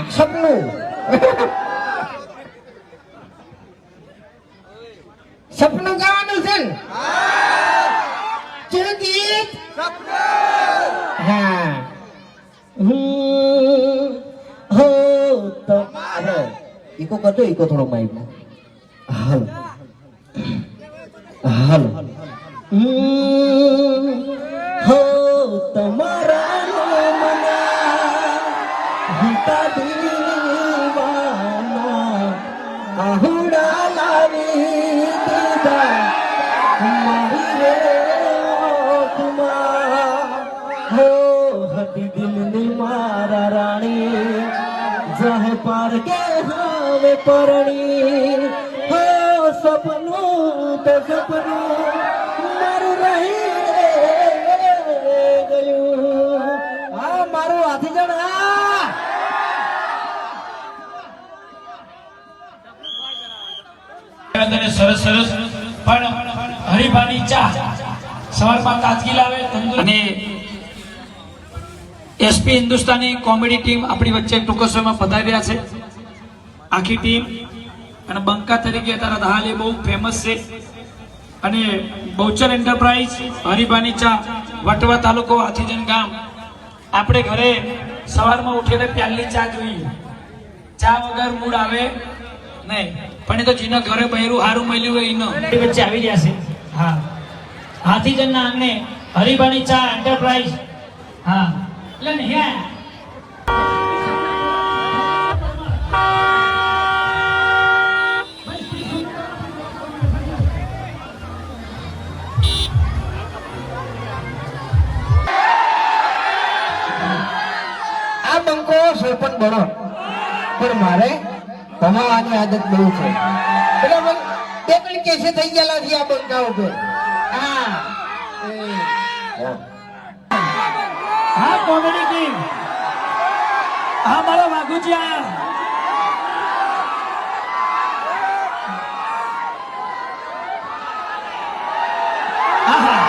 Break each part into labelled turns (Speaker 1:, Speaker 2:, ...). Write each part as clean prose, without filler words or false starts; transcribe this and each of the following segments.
Speaker 1: સપનું સપનું ગાવાનું છે ને ચેવું ગીત હા હો તમારે ઈકો કરજો ઈકો થોડો માઇકમાં હાલો હાલો હો તમારા હંતા દીવાના આહુડા લાવી દીધા મારી રે ઓખમાં હો હતી દિલની મારા રાણી જહે પાર કે હવે પરણી હો સપનું તો સપનું મારું રહી ગયું હા મારું હાથી જણ
Speaker 2: સરસ સરસ પણ હરિભાની ચા સવારમાં તાજગી લાવે અને એસપી હિન્દુસ્તાની કોમેડી ટીમ આપણી વચ્ચે ટૂંક સમયમાં પધારી રહ્યા છે આખી ટીમ અને બંકા તરીકે અત્યારે હાલ એ બહુ ફેમસ છે અને બહુચર એન્ટરપ્રાઇઝ હરિભાની ચા વટવા તાલુકો હાથીજન ગામ આપણે ઘરે સવારમાં ઉઠીને પ્યાલી ચા જોઈએ ચા વગર મૂડ આવે નહીં પણ એ તો જેના ઘરે બહેરું હારું મળ્યું હોય એનો વચ્ચે આવી રહ્યા છે હા હાથીજનના આંગણે હરિભાની ચા એન્ટરપ્રાઇઝ હા એટલે ને હે
Speaker 1: આ બંકો સરપંચ બનો પણ મારે ભમાવાની આદત બહુ છે એટલે બે ત્રણ કેસે થઈ ગયેલા છે આ બંકા ઉપર હા
Speaker 2: હા કોમેડી ટીમ હા મારો વાઘુજી આયા આહા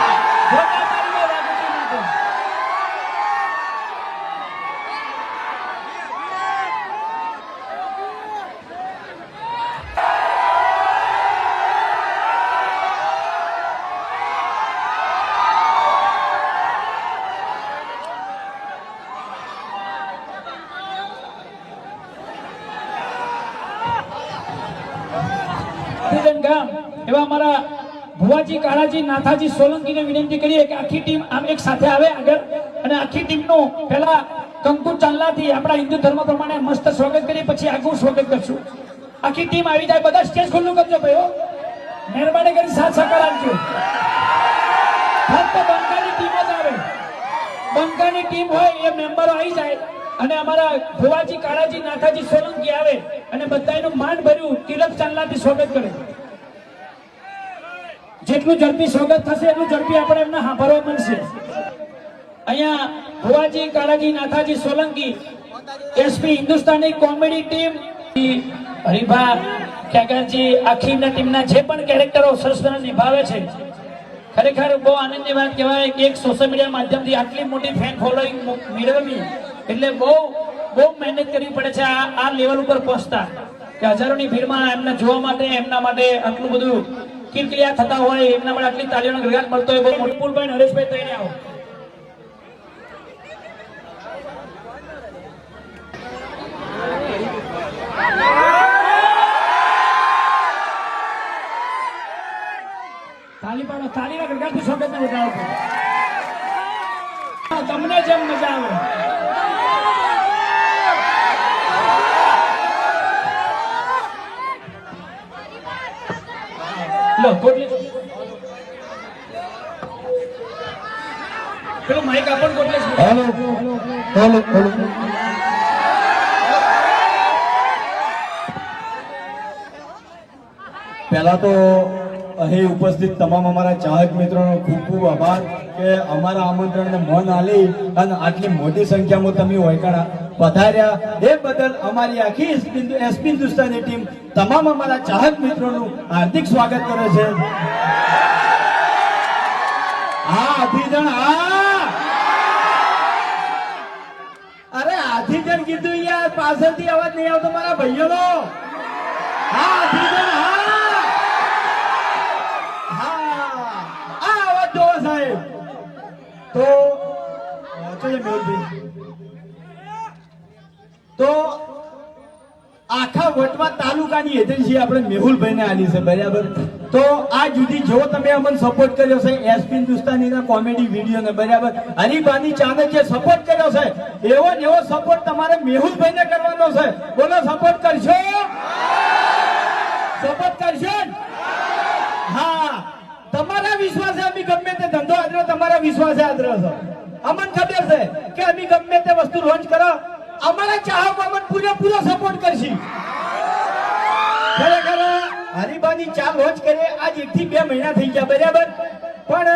Speaker 2: ગામ એવા અમારા ભુવાજી કાળાજી નાથાજી સોલંકીને વિનંતી કરીએ કે આખી ટીમ આમ એક સાથે આવે આગળ અને આખી ટીમનું પહેલા કંકુ ચાંદલાથી આપણા હિન્દુ ધર્મ પ્રમાણે મસ્ત સ્વાગત કરીએ પછી આગળ સ્વાગત કરશું આખી ટીમ આવી જાય બધા સ્ટેજ ખુલ્લું કરજો ભાઈઓ મહેરબાની કરી સાથ સહકાર આપજો ફક્ત બંકાની ટીમ જ આવે બંકાની ટીમ હોય એ મેમ્બરો આવી જાય અને અમારા ભુવાજી કાળાજી નાથાજી સોલંકી આવે અને બધાનું માન ભર્યું તિલક ચાંદલાથી સ્વાગત કરે જેટલું ઝડપી સ્વાગત થશે એટલું ઝડપી આપણે એમને સાંભળવા મળશે અહીંયા ભુવાજી Kalaji Nathaji Solanki SP Hindustani comedy team Haribha ક્યાગરજી આખીના ટીમના જે પણ કેરેક્ટરો સરસ નિભાવે છે ખરેખર બહુ આનંદની વાત કહેવાય કે એક સોશિયલ મીડિયા માધ્યમથી આટલી મોટી ફેન ફોલોઈંગ મેળવવી એટલે બહુ મહેનત કરવી પડે છે આ લેવલ ઉપર પહોંચતા કે હજારોની ભીડમાં એમને જોવા માટે એમના માટે આટલું બધું કિલકિલિયા થતા હોય એમના માટે આટલી તાળીઓનો ગળગળાટ મળતો હોય બહુ મોટી પુલભાઈ નરેશભાઈ થઈને આવો તાળી પાડો તાળીના ગળગળાટથી સ્વાગતને વધાવો તમને જેમ મજા આવે લો કોટલી પેલો માઈક આપણ કોટલે
Speaker 1: હેલો હેલો હેલો
Speaker 3: પહેલા તો અહીં ઉપસ્થિત તમામ અમારા ચાહક મિત્રોનો ખૂબ ખૂબ આભાર કે અમારા આમંત્રણને મન આલી અને આટલી મોટી સંખ્યામાં તમે પધાર્યા એ બદલ અમારી આખી એસપી હિન્દુસ્તાની ટીમ તમામ અમારા ચાહક મિત્રોનું હાર્દિક સ્વાગત કરે છે. હા આધીજણ, હા અરે આધીજણ કીધું યાર, પાછળથી અવાજ નહીં આવતો મારા ભાઈઓનો. હા આધીજણ, હા આ અવાજ જોવો સાહેબ. તો મેહુલભાઈ, તો આખા વટવા તાલુકાની એજન્સી આપણે મેહુલભાઈને આલી છે, બરાબર. તો આ જુદી જો તમે અમને સપોર્ટ કર્યો છે એસપી હિન્દુસ્તાનીના કોમેડી વિડીયોને, બરાબર, હરીબાની ચાને જે સપોર્ટ કર્યો છે એવો ને એવો સપોર્ટ તમારે મેહુલભાઈને કરવાનો છે. બોલો સપોર્ટ કરશો? સપોર્ટ કરશો? હા, તમારા વિશ્વાસે અમે ગમે તે ધંધો આદરો, તમારા વિશ્વાસે આદરો છે. અમને ખબર છે કે અમે ગમે તે વસ્તુ લોન્ચ કરો, અમારા ચાહકો અમને પૂરેપૂરો સપોર્ટ કરશે. ખરેખર હરીબાની ચા લોન્ચ કરીએ આજ 1 થી 2 મહિના થઈ ગયા, બરાબર. પણ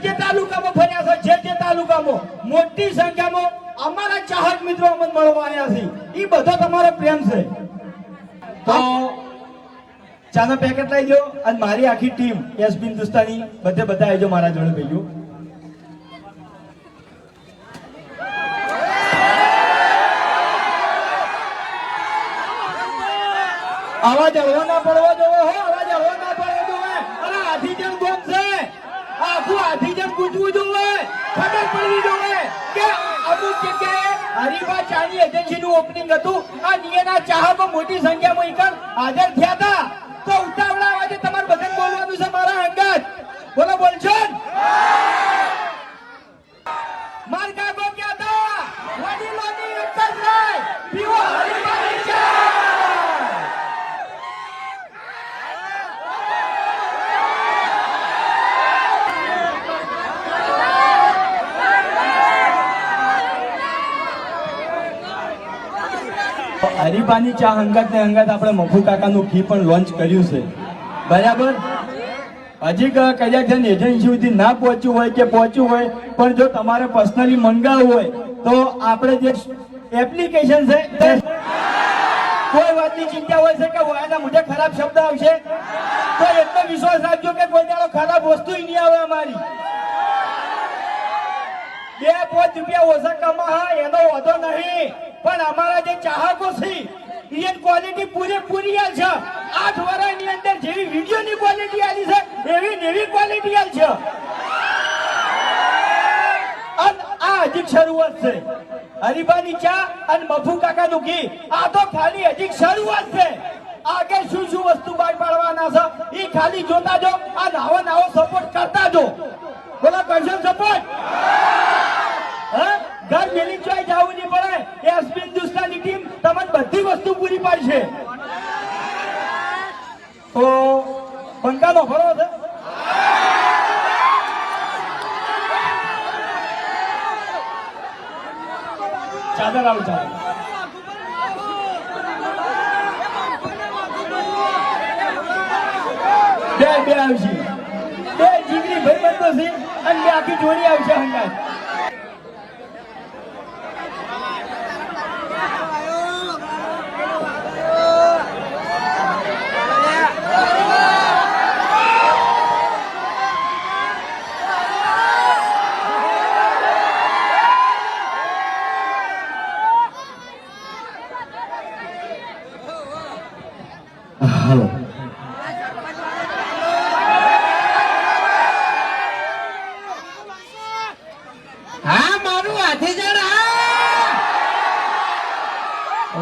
Speaker 3: જે તાલુકામાં ફર્યા છે, જે તાલુકામાં મોટી સંખ્યામાં અમારા ચાહક મિત્રો અમને મળવા આવ્યા છે, એ બધો તમારો પ્રેમ છે. તો ચાના પેકેટ લઈ જાઓ અને મારી આખી ટીમ એસપી હિન્દુસ્તાની બધા આવજો મારા જોડે ભાઈઓ. આવાજ હળવો ના પડવો જોવો હો, આવાજ હળવો ના પડવો જોવે. અરે આધીજણ બોમ્બ છે, આખું આધીજણ ગુંજવું જોવે, ખબર પડવી જોવે કે અમુક જગ્યાએ હરીબા ચાની એજન્સીનું ઓપનિંગ હતું, આ નિયના ચાહકો મોટી સંખ્યામાં ઈકણ હાજર થયા હતા. તો ઉતાવળા અવાજે તમારે બધાને બોલવાનું છે મારા અંગત. બોલો, બોલશો? માર કાકો ક્યાં હતા? વડીલોની એક જ રાય, પીવો હરીબાની ચા. હરીબાની ચા અંગત ને અંગત આપણે મફુ કાકાનું ઘી પણ લોન્ચ કર્યું છે, બરાબર. હજી કદાચ એજન્સી સુધી ના પહોંચ્યું હોય કે પહોંચ્યું હોય, પણ જો તમારે પર્સનલી મંગાવવું હોય તો આપણે જે એપ્લિકેશન છે, કોઈ વાતની ચિંતા હોય છે કે એના મુજબ ખરાબ શબ્દ આવશે તો એટલો વિશ્વાસ રાખજો કે કોઈ દાડો ખરાબ વસ્તુ નહીં આવે. અમારી 2-5 રૂપિયા ઓછા કમા એનો વાંધો નહીં, પણ અમારા જે ચાહકો છે એની ક્વોલિટી પૂરેપૂરી આલ છે. 8 વર્ષની અંદર જેવી વિડીયોની ક્વોલિટી આલી છે એવી નેવી ક્વોલિટી આલ છે. અને આ હજી શરૂઆત છે. હરીબાની ચા અને મફુ કાકાનું ઘી આ તો ખાલી હજી શરૂઆત છે. આગળ શું શું વસ્તુ બહાર પાડવાના છે એ ખાલી જોતા જો, આ નાવો સપોર્ટ કરતા જો. બોલો, કરશો સપોર્ટ? ઘર મેલી ચોઈ જવું નહીં પડે, એસપી હિન્દુસ્તાની ટીમ તમને બધી વસ્તુ પૂરી પાડશે. તો પંખાનો ફરો છે. ચાદર આવું, ચાદર બે આવશે, 2 જીગરી ભાઈબંધો છે અને 2 આખી જોડી આવશે હંગાત. હાલો,
Speaker 1: હા મારું આધીજણ,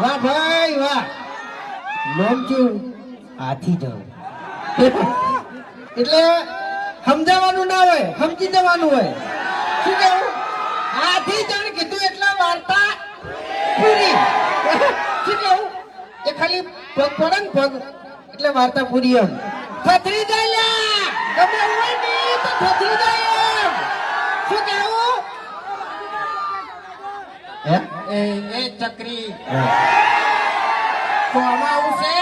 Speaker 1: વાહ ભાઈ વાહ. નામ કેવું? આધીજણ. એટલે સમજાવવાનું ના હોય, સમજી જવાનું હોય. શું કેવું? આધીજણ કીધું એટલે વાર્તા પૂરી. શું કેવું? એ ખાલી પગ પડે ને, પગ એટલે વાર્તા પૂરી. એમ થથરી જાય, તમે હોય ને તો થથરી જાય એમ. શું કેવું?
Speaker 4: એ ચક્રી તો આમાં આવું છે,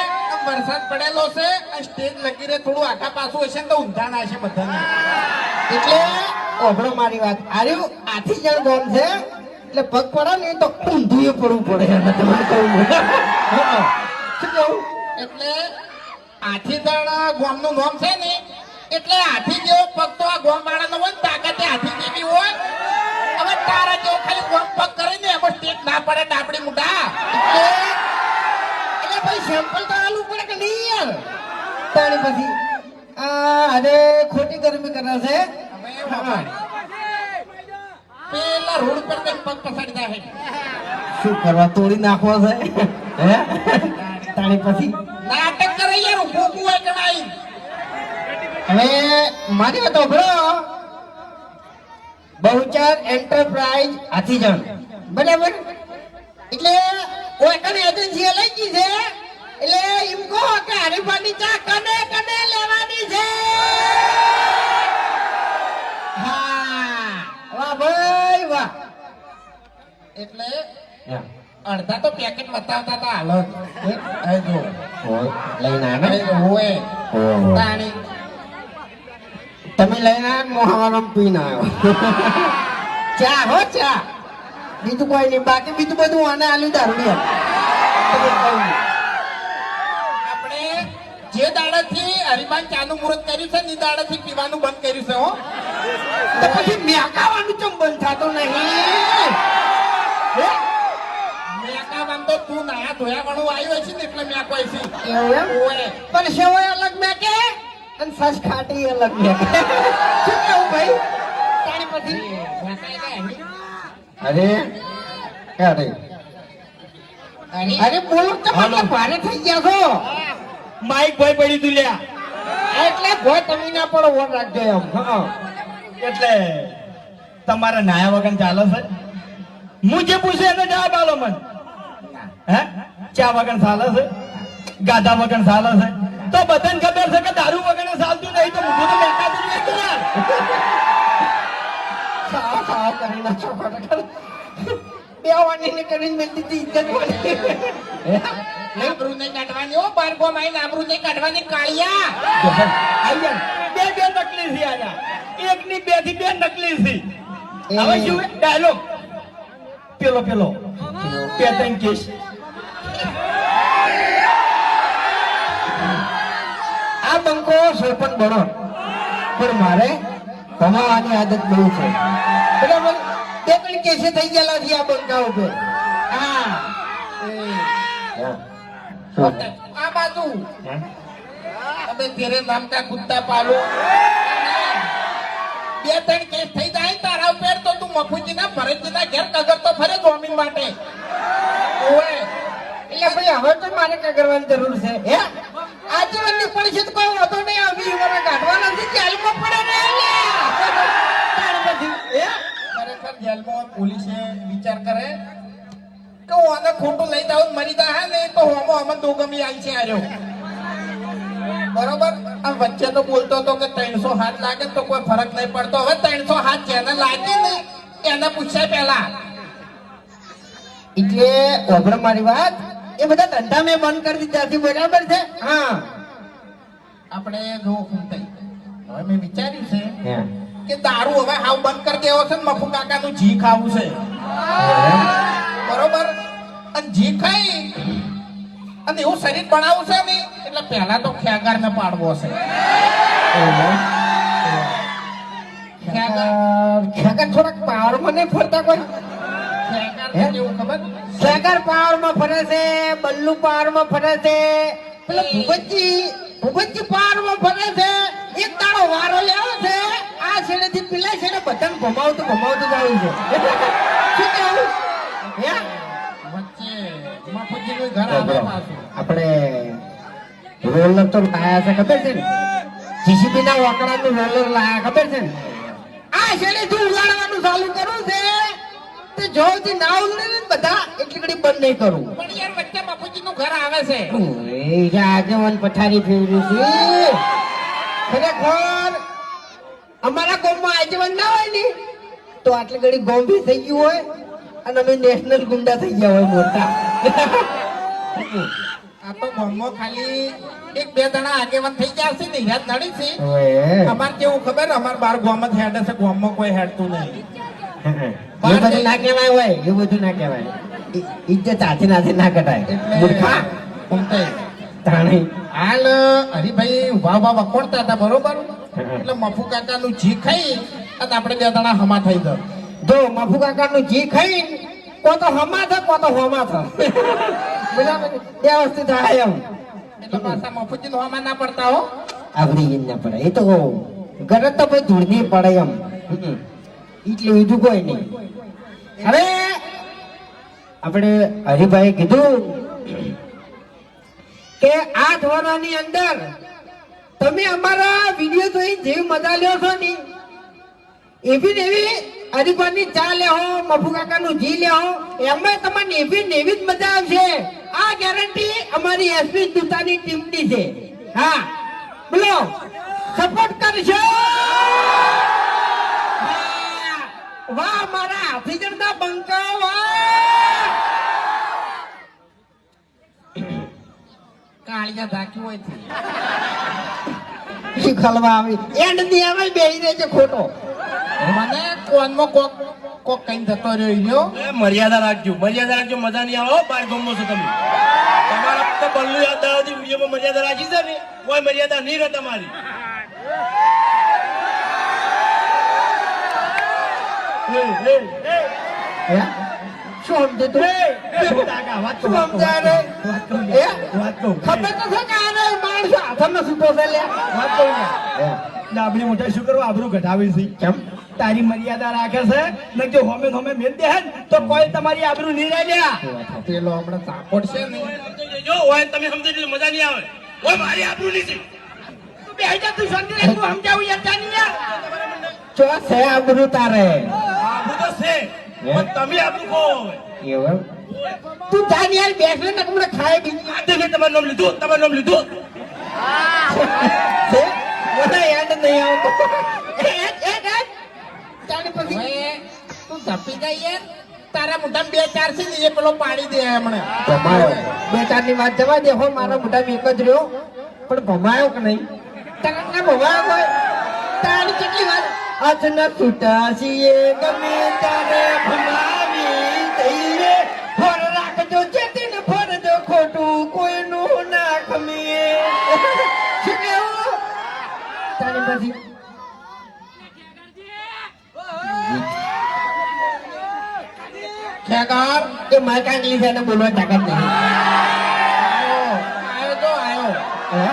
Speaker 4: વરસાદ પડેલો છે, સ્ટેજ લગી રે થોડું આખા પાછું હશે ને તો ઊંધા ના હશે બધાને.
Speaker 1: એટલે ઓભળો મારી વાત. આર્યું આથી જણ ગામ છે એટલે પગ પડે ને તો ઊંધું પડવું પડે એને તમને કહું હા. શું કહું
Speaker 4: એટલે હાથીદળ ગામનું નામ છે ને એટલે હાથી જેવો પગ તો આ ગામ વાળાનો હોય ને તાકાતે હાથી જેવી હોય. હવે તારા જેવો ખાલી ગામ પગ કરે ને એમાં સ્ટેટ ના પડે ડાબડી મોટા.
Speaker 1: એટલે ભાઈ સેમ્પલ તો આલું પડે કે નહીં યાર તાણી પછી અરે ખોટી ગરમી કરે છે
Speaker 4: હવે બાપા, પેલા રોડ પર કઈ પગ પસાડી જાય.
Speaker 1: શું કરવા તોડી નાખવો છે હે તાણી પછી
Speaker 4: નાટક કરે યાર, ઊભું ઊભું હોય કે નહીં.
Speaker 1: હવે મારી વાત સાંભળો. બહુચર એન્ટરપ્રાઇઝ હાથીજણ બરાબર એટલે ઓકન એજન્સી લઈ ગઈ છે એટલે એમ કહો કે હરીફાની ચા કને કને લેવાની છે. હા વાહ ભાઈ વાહ.
Speaker 4: એટલે અડધા તો પેકેટ બતાવતા હતા હાલ જ. એ જો
Speaker 1: લઈને
Speaker 4: એ હોય તાણી.
Speaker 1: તમે લઈને મોહાવાનો પીને આવ્યો ચા હો ચા બીજું કોઈ નહીં બાકી બીજું બધું આને આલ્યું દારૂ
Speaker 4: આપણે જે દાડાથી હરિમાન ચાનું મુહૂર્ત કર્યું છે ને એ દાડાથી પીવાનું બંધ કર્યું છે હો.
Speaker 1: તો પછી મેકાવાનું ચમ બંધ થતો નહીં હે?
Speaker 4: મેકાવાનું તો તું નાયા ધોયા વાળું આવ્યો છે ને એટલે મેકવાય છે.
Speaker 1: એવું એમ?
Speaker 4: ઓય.
Speaker 1: પણ સેવાય અલગ મેકે અને સસ ખાટી અલગ મેકે શું કેવું ભાઈ તારી પછી
Speaker 4: મેકાય કાંઈ?
Speaker 1: અરે અરે
Speaker 4: અરે
Speaker 1: અરે બોલો તો મને ભારે થઈ ગયા છો
Speaker 3: માઈક ભાઈ પડી તું લ્યા.
Speaker 1: એટલે ભોય તમે ના પડો વોટ રાખજો એમ હા
Speaker 3: એટલે તમારે નાયા વગર ચાલે છે? હું જે પૂછે એનો જવાબ આલો મને. હે ચા વગર ચાલે છે? ગાધા વગર ચાલે છે? તો બધાને ખબર છે કે દારૂ વગર ચાલતું નહીં તો મુઠું તો બેઠાતું જ નહીં યાર.
Speaker 1: સાવ સાવ કરી નાખો ખરેખર બે વાણી કરીને મેલતી હતી ઇજ્જત વાળી
Speaker 4: આબરૂ નહીં કાઢવાની હો, બાર ગોમ આઈને આબરૂ નહીં કાઢવાની કાળિયા.
Speaker 3: આયા બે બે નકલી છે આયા. એકની બે થી બે નકલી છે. હવે શું ડાયલોગ પેલો પેલો પેટન કેસ
Speaker 1: આ બંકો સરપંચ બનો પણ મારે ભમાવાની આદત બહુ છે બરાબર બે ત્રણ કેસે થઈ ગયેલા છે આ બંકા ઉપર હા
Speaker 4: આ બાજુ તમે તેરે નામ કા કુત્તા પાલો. બે ત્રણ કેસ થઈ જાય તારા ઉપર તો તું મફુજીના ભરતજીના ઘેર કગરતો ફરે જમીન માટે. ઓય
Speaker 1: એટલે ભાઈ હવે તો મારે કઈ કરવાની જરૂર છે હે આજીવનની પરિષદ કોઈ વાંધો નહીં આવી મને કાઢવાના નથી જેલમાં પડે ને તાણ પછી હે
Speaker 4: ખરેખર જેલમાં પોલીસે વિચાર કરે કે હું આને ખોટું લઈ જાઉં મરી જાય ને તો હોમો અમન દોગમી આવી છે આર્યો. બરોબર આ વચ્ચે તો બોલતો હતો કે 300 હાથ લાગે તો કોઈ ફરક નહીં પડતો. હવે 300 હાથ જેને લાગે ને એને પૂછાય પેલા.
Speaker 1: એટલે ઓભળ મારી વાત એ બધા ધંધા મેં બંધ કરી દીધા છે બરાબર છે હા
Speaker 4: આપણે જો ફૂમતાઈ હવે મેં વિચાર્યું છે
Speaker 1: હે
Speaker 4: કે દારૂ હવે હાવ બંધ કરી દેવો છે ને મફુ કાકાનું જી ખાવું છે. બરોબર અને જી ખાઈ અને એવું શરીર બનાવવું છે ને એટલે પહેલા તો ખેગાર ને પાડવો છે.
Speaker 1: ખેગર થોડાક પાવરમાં નહીં ફરતા કોઈ
Speaker 4: ખેગાર ને કેવું ખબર?
Speaker 1: ખેગર પાવરમાં ફરે છે બલ્લુ પાવરમાં ફરે છે પેલા ભૂપતજી પાવરમાં ફરે છે એક દાડો વારો લેવો છે આ છેડેથી પેલા છેડે બધાને ભમાવતું જાય છે શું કેવું હે
Speaker 4: વચ્ચે મફુજીનું ઘર આવે પાછું.
Speaker 1: આપણે રોલર તો લાયા છે ખબર છે ને જીસીબી ના વાકડાનું રોલર લાયા ખબર છે ને આ શેરીથી ઉલાડવાનું ચાલુ કરું છે તે જોથી ના ઉલડે ને બધા એટલી ઘડી બંધ નહીં કરું
Speaker 4: પણ યાર વચ્ચે મફુજીનું ઘર આવે છે.
Speaker 1: એ આગેવાન પથારી ફેરવી છે ખરેખર અમારા ગામમાં આગેવાન ના હોય ને તો આટલી ઘડી ગોમ ભી થઈ ગયું હોય અને અમે નેશનલ ગુંડા થઈ ગયા હોય મોટા
Speaker 4: આ તો ગામમાં ખાલી એક બે જણા આગેવાન થઈ ગયા છે ને યાદ નડી છે.
Speaker 1: ઓએ
Speaker 4: અમાર કેવું ખબર અમાર બાર ગામ જ હેડે છે ગામમાં કોઈ હેડતું નહીં.
Speaker 1: એ બધું ના કહેવાય હોય, એ બધું ના કહેવાય. ઇજ્જત હાથે નાથે ના કટાય. મૂર્ખા. તાણી.
Speaker 4: હાલ હરિભાઈ ઉભા વખોડતા હતા બરોબર, એટલે મફુ કાકાનું જી ખાઈ અને આપણે બે જણા હમા થઈ ગયો.
Speaker 1: જો મફુ કાકાનું જી ખાઈ કો તો હમા થ કો તો હોમા થ. બરાબર એ વસ્તુ થાય એમ.
Speaker 4: એટલે પાછા મફુજી નો હમા ના પડતા હો.
Speaker 1: આવડી ના પડે એ તો ગરજ તો ભાઈ ધૂળની પડે એમ. એટલે બીજું કોઈ નહીં. હવે આપણે હરિભાઈ કીધું કે આ ધોરણની અંદર તમે અમારા વિડીયો જોઈ જેવી મજા લ્યો છો ને એવી ને એવી હરિભાઈની ચા લેહો, મફુ કાકાનું જી લેહો, એમાં તમને એવી ને એવી જ મજા આવશે. આ ગેરંટી અમારી એસપી દુતાની ટીમની છે. હા બોલો, સપોર્ટ કરશો. વાહ મારા હાથી જણના બંકા, વાહ.
Speaker 4: કાળિયા ધાકી હોય છે.
Speaker 1: શીખલવા આવી એન્ડ ની આવે બેહી રહે છે ખોટો.
Speaker 4: મને કોનમાં કોક કોક કઈ જતો રહ્યો.
Speaker 3: મર્યાદા રાખજો, મર્યાદા રાખજો. મજા નહીં આવે બાર ગમો છો તમે. તમારા તો બલ્લુ યાદ દાદાજી વિડીયોમાં મર્યાદા રાખી છે ને, કોઈ મર્યાદા નહીં રહે તમારી.
Speaker 1: હે? શું સમજે તું? શું સમજાય રે? હે? ખબર તો છે કે આને માણસો હાથમાં સૂતો છે લે. હે.
Speaker 3: આપણે મોટા શું કરવા આબરૂ ઘટાવી છે?
Speaker 1: કેમ?
Speaker 3: તારી મર્યાદા રાખે છે ને, જો હોમે હોમે મેલ દે હે ને, તો કોઈ તમારી આબરૂ નહીં રહે લ્યા.
Speaker 4: પેલો હમણાં સાપોડ છે ને,
Speaker 3: જો હોય તમે સમજી લેજો, મજા નહીં આવે. ઓય મારી આબરૂ નહીં છે. તું બેહી જા, તું શાંતિ રાખ, તું સમજાવું યાર જાની યાર.
Speaker 1: ચો છે આબરૂ તારે.
Speaker 3: આબરૂ તો છે, પણ તમે આબરૂ ખો.
Speaker 1: એવું? તું જાન યાર, બેસલે ને તમને ખાય બીજી.
Speaker 3: આ દેખે તમારું નામ લીધું, તમારું નામ લીધું.
Speaker 1: છે? મને યાદ નહીં આવતો. ચાલી પછી
Speaker 4: હવે તું ઝપી ગઈ યાર. તારા મોઢામાં બે ચાર છે ને, એ પેલો પાડી દે હમણાં.
Speaker 1: ભમાયો. બે ચાર ની વાત જવા દે. હો મારા મોઢામાં એક જ રહ્યો, પણ ભમાયો કે નહીં? તને ભમાયો કોઈ? તારી કેટલી વાત? આજના છૂટા છીએ ગમે તારે ભમાવી દઈએ. ફોર રાખજો ચેતીન ફરજો ખોટું કોઈનું ના ખમીએ. શું કેવું? તારી પછી
Speaker 4: ખેગાર
Speaker 1: એ માર કાંગલી છે ને બોલવા તાકાત નહીં.
Speaker 4: આવ્યો તો આવ્યો.
Speaker 1: હે?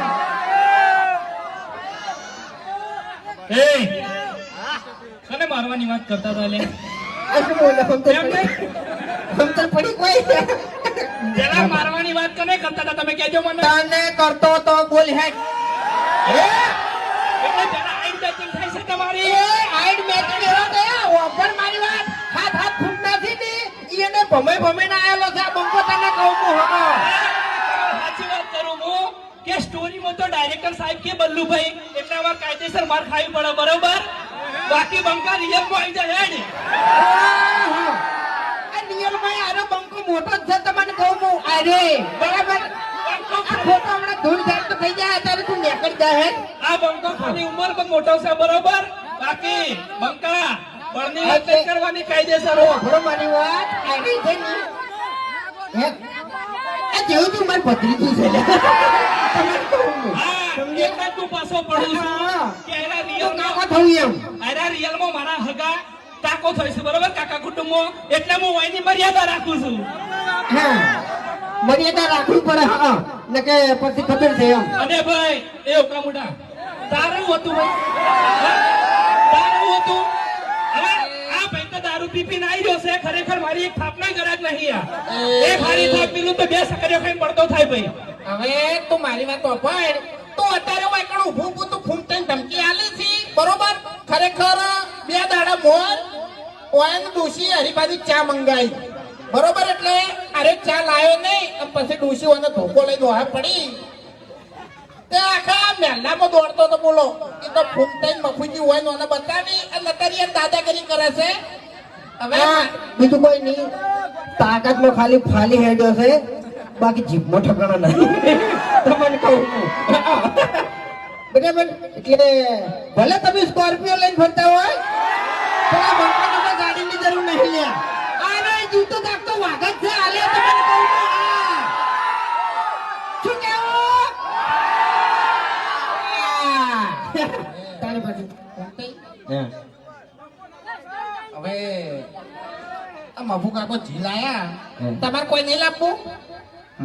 Speaker 2: એ કને મારવાની વાત કરતા હતા લે?
Speaker 1: આ શું બોલે? સમતર પડી કોઈ?
Speaker 2: જરા મારવાની વાત કને કરતા હતા તમે કહેજો મને.
Speaker 1: તને કરતો તો બોલ હે.
Speaker 2: એટલે જરા આઈડ બેચિંગ થાય છે તમારી.
Speaker 1: આઈડ મેચ કેવા ગયા? ઓપન મારી વાત હાથ હાથ ફૂટના થી ને એને ભમે ના આવેલો છે. આ બંકો તને કહું હું હા.
Speaker 2: સાચી વાત કરું હું કે સ્ટોરીમાં તો ડાયરેક્ટર સાહેબ કે બલ્લુભાઈ એટલે આમાં કાયદેસર માર ખાવી પડે બરોબર. બાકી બંકા રિયલમાં આવી જાય હેડ.
Speaker 1: આ નિયરમાં આરો બંકો મોટો જ છે તમને કહું હું. અરે બરાબર. આ ફોટો હમણાં ધૂળ ધાર તો થઈ જાય ત્યારે તું નીકળી જાય.
Speaker 2: આ બંકો ખાલી ઉંમરમાં મોટો છે બરોબર. બાકી બંકા બળની વાત નહીં કરવાની કાયદેસર હો.
Speaker 1: ખરો મારી વાત આવી છે ને. હે? આ જેવું તું મારી ભત્રીજું છે લે. તમને કહું હું.
Speaker 2: હા એટલે તું પાછો પડું છું કે એના
Speaker 1: તો
Speaker 2: રિયલમાં
Speaker 1: કાકા થવું એમ.
Speaker 2: આના રિયલમાં મારા હગા કાકો થાય છે બરોબર કાકા કુટુંબમાં એટલે હું એની મર્યાદા રાખું છું.
Speaker 1: હા મર્યાદા રાખવી પડે. હા ને કે પછી ખબર છે એમ.
Speaker 2: અને ભાઈ એ ઓકા મોટા તારું હતું ભાઈ તારું હતું. હવે આ ભાઈ તો દારૂ પીપીને આવી રહ્યો છે. ખરેખર મારી એક થાપના ગરાજ નહીં આ. એક હારી થાપ પીલું તો બે સકરીઓ ખાઈને પડતો થાય ભાઈ.
Speaker 4: હવે તું મારી વાત વાપર. તું અત્યારે વાયકણ ઊભું ઊભું તું ફૂમતાઈને ધમકી આલી છી બરોબર. ખરેખર બે દાડા મોર ઓયન ડોશી હરીબાજી ચા મંગાઈ બરોબર. એટલે અરે ચા લાયો નહીં અને પછી ડોશી ઓને ધોકો લઈ દોહા પડી તે આખા મહેલામાં દોડતો તો બોલો. એ તો ફૂમતાઈને મફુજી હોય ઓને બતાવી અને અત્યારે એ દાદાગીરી કરે છે. હવે
Speaker 1: હા, બીજું કોઈ નહીં. તાકાતમાં ખાલી ફાલી હેડ્યો છે, બાકી જીભમાં ઠકાણા નથી. તમને કહું છું. બરાબર. એટલે ભલે તમે સ્કોર્પિયો લઈને ફરતા હોય, પણ આ બંકા ગાડીની જરૂર નહીં લ્યા આને જૂતો કાક તો વાઘ જ છે આલે તમને કહું છું. હા. શું કેવું તારે પછી
Speaker 4: હવે આ મફુ કાકો જીલાયા તમારે કોઈ નહીં લાવવું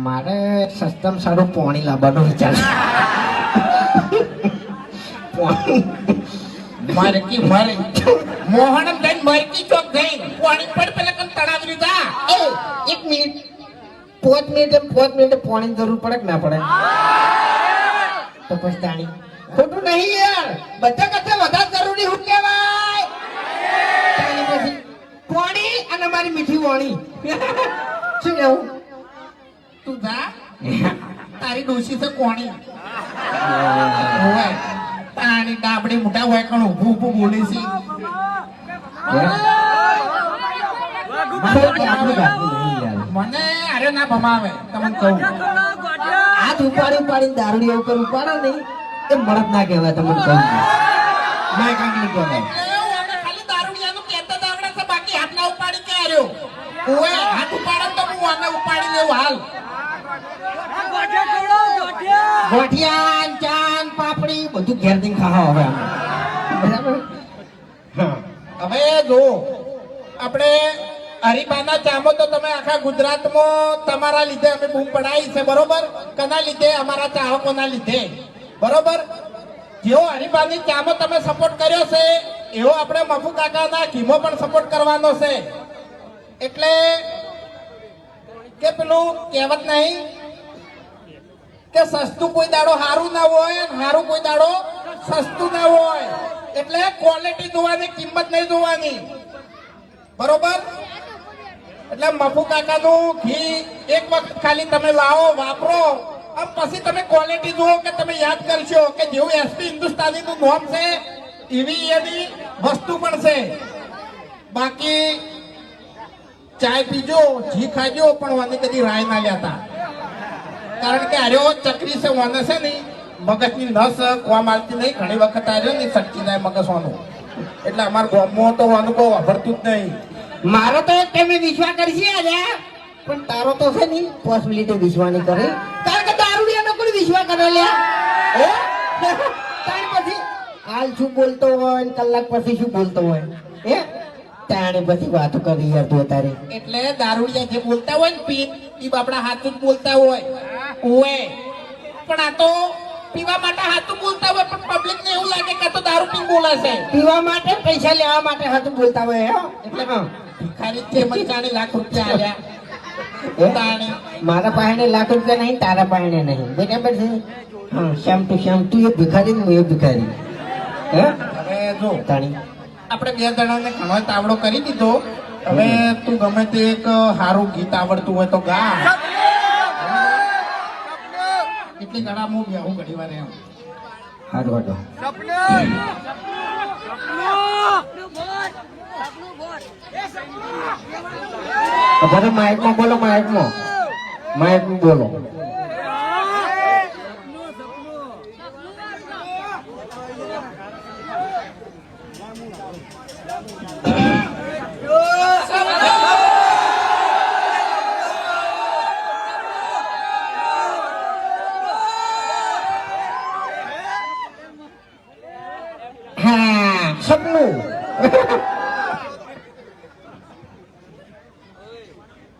Speaker 1: મારે સસ્તામાં સારું પોણી લાવવાનો વિચાર છે. પોણી
Speaker 4: મરકી મોહનમ જઈને મરકી ચોક જઈને પાણી પર પેલા કમ તળાવ લીધા
Speaker 1: એ 1 મિનિટ 5 મિનિટે પોણીની જરૂર પડે કે ના પડે તો પછી તાણી ખોટું નહીં યાર બધા કરતા વધારે જરૂરી શું કહેવાય તાણી પછી પોણી અને મારી મીઠી વાણી શું કેવું
Speaker 4: તું જા તારી ડોશી છે કોણી હોય તારી ડાબડી મોટા હોય કણ ઊભું ઊભું બોલે છે મને અરે ના ભમાવે તમને કહું
Speaker 1: હાથ ઉપાડીને દારૂડી એવું કરું ઉપાડો નહીં એ મળત ના કહેવાય તમને કહું મેં કંઈક નહીં કહેવાય
Speaker 4: ખાલી દારૂડિયાનું કહેતા દાવડા છે બાકી હાથ ના ઉપાડી કે આર્યો ઓય હાથ ઉપાડે તો હું આને ઉપાડી લેવું હાલ
Speaker 1: ગોઠિયા ચાન પાપડી બધું ઘેર જઈને ખાવા હવે અમે. બરાબર
Speaker 4: હવે જો આપણે હરિબાના ચામો તો તમે આખા ગુજરાતમાં તમારા લીધે અમે બૂમ પડાવી છે બરોબર કના લીધે અમારા ચાહકોના લીધે બરોબર જેવો હરિબાની ચામો તમે સપોર્ટ કર્યો છે એવો આપણે મફુ કાકાના ઘીમો પણ સપોર્ટ કરવાનો છે એટલે કે પેલું કહેવત નહીં કે સસ્તું કોઈ દાડો હારું ના હોય હારું કોઈ દાડો સસ્તું ના હોય એટલે ક્વોલિટી જોવાની કિંમત નહીં જોવાની બરોબર એટલે મફુ કાકાનું ઘી એક વખત ખાલી તમે લાવો વાપરો આમ પછી તમે ક્વોલિટી જુઓ કે તમે યાદ કરશો કે જેવું એસપી હિન્દુસ્તાનીનું નોમ છે એવી એની વસ્તુ પણ છે બાકી ચાય પીજો ઘી ખાજો પણ વાને કદી રાય ના લેતા કારણ કે આર્યો ચક્રી છે વાને છે ને મગજની નસ કોમ આવતી નહીં ઘણી વખત આર્યો ને સટકી જાય મગજ વાનું એટલે અમારા ગામમાં તો વાનું કોઈ વાપરતું જ નહીં
Speaker 1: મારો તો તમે વિશ્વાસ કરશે આલ્યા પણ તારો તો છે નહીં પોસિબિલિટી વિશ્વાસ નહીં કરે કારણ કે દારૂડિયાનો કોઈ વિશ્વાસ કરે લ્યા હે તાણ પછી હાલ શું બોલતો હોય ને કલાક પછી શું બોલતો હોય હે તાણે પછી વાતો કરી યાર તું તારે
Speaker 4: એટલે દારૂડિયા જે બોલતા હોય ને પી એ બાપડા હાથું જ બોલતા હોય ઓએ પણ આ તો પીવા માટે હાથું બોલતા હોય પણ પબ્લિક ને એવું લાગે કે આ તો દારૂ પીને બોલાશે
Speaker 1: પીવા માટે પૈસા લેવા માટે હાથું બોલતા હોય હે એટલે હા
Speaker 4: ભિખારી છે મને લાખ રૂપિયા આલ્યા તાણી
Speaker 1: મારા પાસે લાખ રૂપિયા નહીં તારા પાસે નહીં બરાબર છે હા શ્યામ ટુ શ્યામ તું એ ભિખારી હું એ ભિખારી હે
Speaker 4: હવે જો
Speaker 1: તાણી
Speaker 4: આપણે બે જણાને ઘણો તાવડો કરી દીધો હવે તું ગમે તે એક સારું ગીત આવડતું હોય તો ગા કેટલી ઘણા હું બેહું ઘણી વાર એમ
Speaker 1: હારું હાડો ભલે માઇકમાં બોલો માઇકમાં બોલો હા સપનું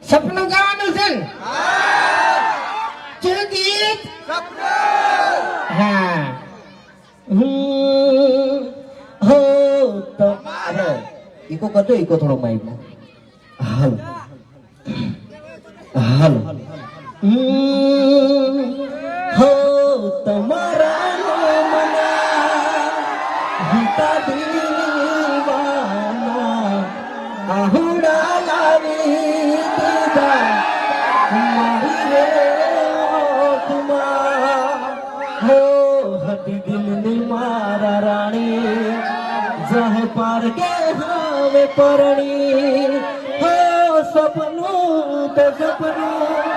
Speaker 1: સપનું ગાવાનું છે ને ચલ ગીત હા હો તમારે ઈકો કરજો ઈકો થોડો માઇકમાં હાલો હાલો હો તમારા હિતા દીવાના આહુડા લાવી દીધા મારી રે ઓખમાં હો હતી દિલની મારા રાણી જહ પાર કે હવે પરણી હો સપનું તો સપનું